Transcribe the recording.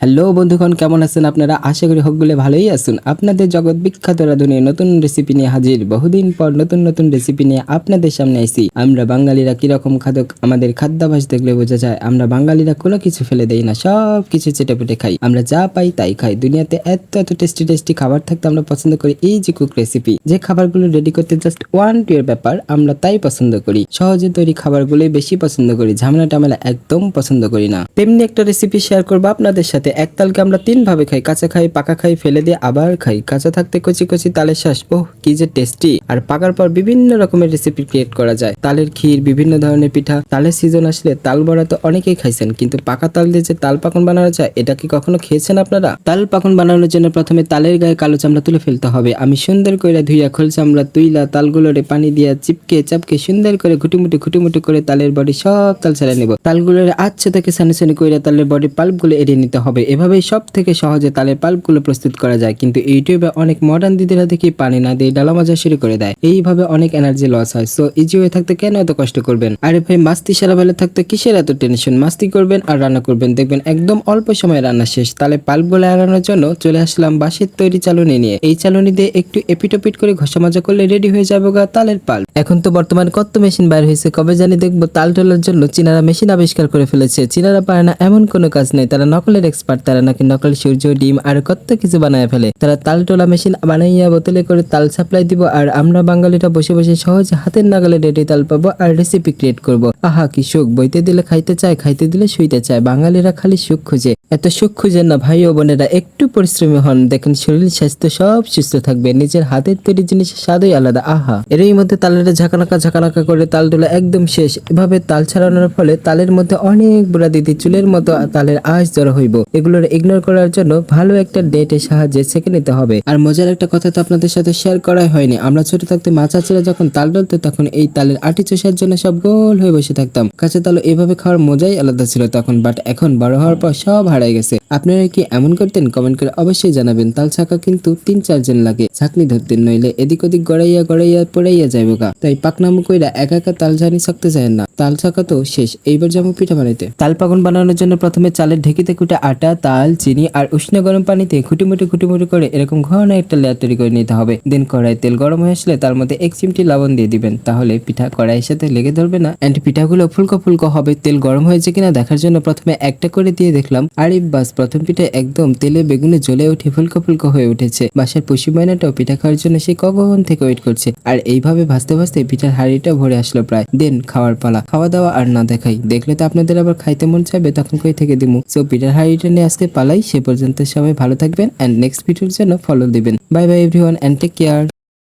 Hello বন্ধুগণ, কেমন আছেন আপনারা? আশা করি সকলে ভালোই আছেন। আপনাদের জগৎ বিখ্যাত রাঁধুনি নতুন রেসিপি নিয়ে হাজির। বহুদিন পর নতুন রেসিপি নিয়ে আপনাদের সামনে আইছি। আমরা বাঙালিরা কিরকম খাদক, আমাদের খাদ্যাভ্যাস দেখলে বোঝা যায় আমরা বাঙালিরা কোনো কিছু ফেলে দেই না, সব কিছু চেটেপুটে খাই। আমরা যা পাই তাই খাই। দুনিয়াতে এত টেস্টি খাবার থাকতে আমরা পছন্দ করি এই যে কুক রেসিপি, যে খাবারগুলো রেডি করতে জাস্ট 1-2 এর ব্যাপার, আমরা তাই পছন্দ করি। সহজে তৈরি খাবারগুলোই বেশি পছন্দ করি, ঝামেলা টামেলা একদম পছন্দ করি না। তেমনি একটা রেসিপি শেয়ার করবো আপনাদের সাথে। এক তালকে আমরা 3 ভাবে খাই, কাঁচা খাই, পাকা খাই, ফেলে দিয়ে আবার খাই। কাঁচা থাকতে কচি কচি তালের শ্বাস, ওহ কি যে টেস্টি। আর পাকার পর বিভিন্ন রকমের রেসিপি ক্রিয়েট করা যায়। তালের ক্ষীর, বিভিন্ন ধরনের পিঠা। তালের সিজন আসলে তাল বড়া তো অনেকেই খাইছেন, কিন্তু পাকা তাল দিয়ে যে তাল পাকন বানানো যায়, এটা কি কখনো খেয়েছেন আপনারা? তাল পাকন বানানোর জন্য প্রথমে তালের গায়ে কালো চামড়া তুলে ফেলতে হবে। আমি সুন্দর করে ধুইয়া খোল চামড়া তুইলা তালগুলোরে পানি দিয়া চিপকে চাপকে সুন্দর করে খুঁটিমুটি করে তালের বডি সব তাল ছাড়া নেব। তালগুলোর আচ্ছা থেকে সানি করে তালের বডি পাল্পগুলো এড়িয়ে নিতে হবে। এভাবেই সব থেকে সহজে তালের পাল্পগুলো প্রস্তুত করা যায়। কিন্তু ইউটিউবে অনেক মডার্ন দিদিরা দেখি পানি না দিয়ে ডালা মাজা শুরু করে দেয়। এইভাবে অনেক এনার্জি লস হয়। সো ইজি হয়ে থাকতে কেন এত কষ্ট করবেন? আরে ভাই, মাস্তি সারা বেলা থাকতে কিসের এত টেনশন? মাস্তি করবেন আর রান্না করবেন, দেখবেন একদম অল্প সময় রান্না শেষ। তালে পাল্পগুলো এড়ানোর জন্য চলে আসলাম বাঁশের তৈরি চালনি নিয়ে। এই চালনি দিয়ে একটু এপিটোপিট করে ঘষা মাজা করলে রেডি হয়ে যাবে গা তালের পাল্প। এখন তো বর্তমানে কত মেশিন বাইর হয়েছে, কবে জানি দেখবো তাল তোলার জন্য চীনারা মেশিন আবিষ্কার করে ফেলেছে। চীনারা পারে না এমন কোনো কাজ নেই, তারা নকলের এক্সপার্ট। তারা নাকি নকল সূর্য, ডিম আর কত কিছু বানায় ফেলে। তারা তাল তোলা মেশিন বানাইয়া বোতলে করে তাল সাপ্লাই দিব, আর আমরা বাঙালিরা বসে বসে সহজে হাতের নাগালে রেডি তাল পাবো আর রেসিপি ক্রিয়েট করব। আহা কি সুখ! বইতে দিলে খাইতে চায়, খাইতে দিলে শুইতে চায়। বাঙালিরা খালি সুখ খুঁজে। এত সুখ খুঁজেন না ভাই ও বোনেরা, একটু পরিশ্রমী হন, দেখেন শরীর স্বাস্থ্য সব সুস্থ থাকবে। নিজের হাতের তৈরি জিনিসের স্বাদই আলাদা। আহা, এরই মধ্যে তালের ঝাঁকানাকা করে তাল তোলা একদম শেষ। এভাবে তাল ছাড়ানোর ফলে তালের মধ্যে অনেক বুড়া দিদি চুলের মতো তালের আঁশ জড়ো হইব। এগুলোর ইগনোর করার জন্য ভালো একটা ডেটের সাহায্যে ছেঁকে নিতে হবে। আর মজার একটা কথা তো আপনাদের সাথে শেয়ার করাই হয়নি, আমরা ছোট থাকতে মা চাচিরা যখন তাল ডলতো তখন এই তালের আটি চষার জন্য সব গোল হয়ে বসে থাকতাম। কাঁচা তাল এভাবে খাওয়ার মজাই আলাদা ছিল তখন, বাট এখন বড় হওয়ার পর সব হারাই গেছে। আপনারা কি এমন করতেন? কমেন্ট করে অবশ্যই জানাবেন। তাল ছাকা কিন্তু 3-4 জন লাগে, ছাকনি ধরতেন, নইলে এদিক ওদিক গড়াইয়া পড়াইয়া যাইব গা। তাই পাকনামু কইরা একা তাল ঝানি ছাকতে যায় না। তাল ছাকা তো শেষ, এইবার যাবো পিঠা বানাইতে। তাল পাকন বানানোর জন্য প্রথমে চালের ঢেকিতে কুটে আটা, তাল, চিনি আর উষ্ণ গরম পানিতে খুঁটিমুটি করে এরকম ঘন একটা লেয়ার তৈরি করে নিতে হবে। দেন কড়াই তেল গরম হয়ে আসলে তার মধ্যে 1 চিমটি লবণ দিয়ে দিবেন, তাহলে পিঠা কড়াইয়ের সাথে লেগে ধরবে না এন্ড পিঠাগুলো ফুলকো হবে। তেল গরম হয়েছে কিনা দেখার জন্য প্রথমে একটা করে দিয়ে দেখলাম, আরে বাস, প্রথম পিঠা একদম তেলে বেগুনে জ্বলে উঠে ফুলকো হয়ে উঠেছে। বাসার পুষি ময়নাটাও পিঠা খাওয়ার জন্য সে কখন থেকে ওয়েট করছে। আর এইভাবে ভাজতে পিঠার হাঁড়িটা ভরে আসলো প্রায়। দেন খাওয়ার পালা। খাওয়া দাওয়া আর না দেখাই, দেখলে তো আপনাদের আবার খাইতে মন চাইবে, তখন কই থেকে দিমু। সো পিঠার হাঁড়িটা নিয়ে আজকে পালাই। সে পর্যন্ত সবাই ভালো থাকবেন এন্ড নেক্সট ভিডিওর জন্য ফলো দিবেন। Bye bye everyone and take care.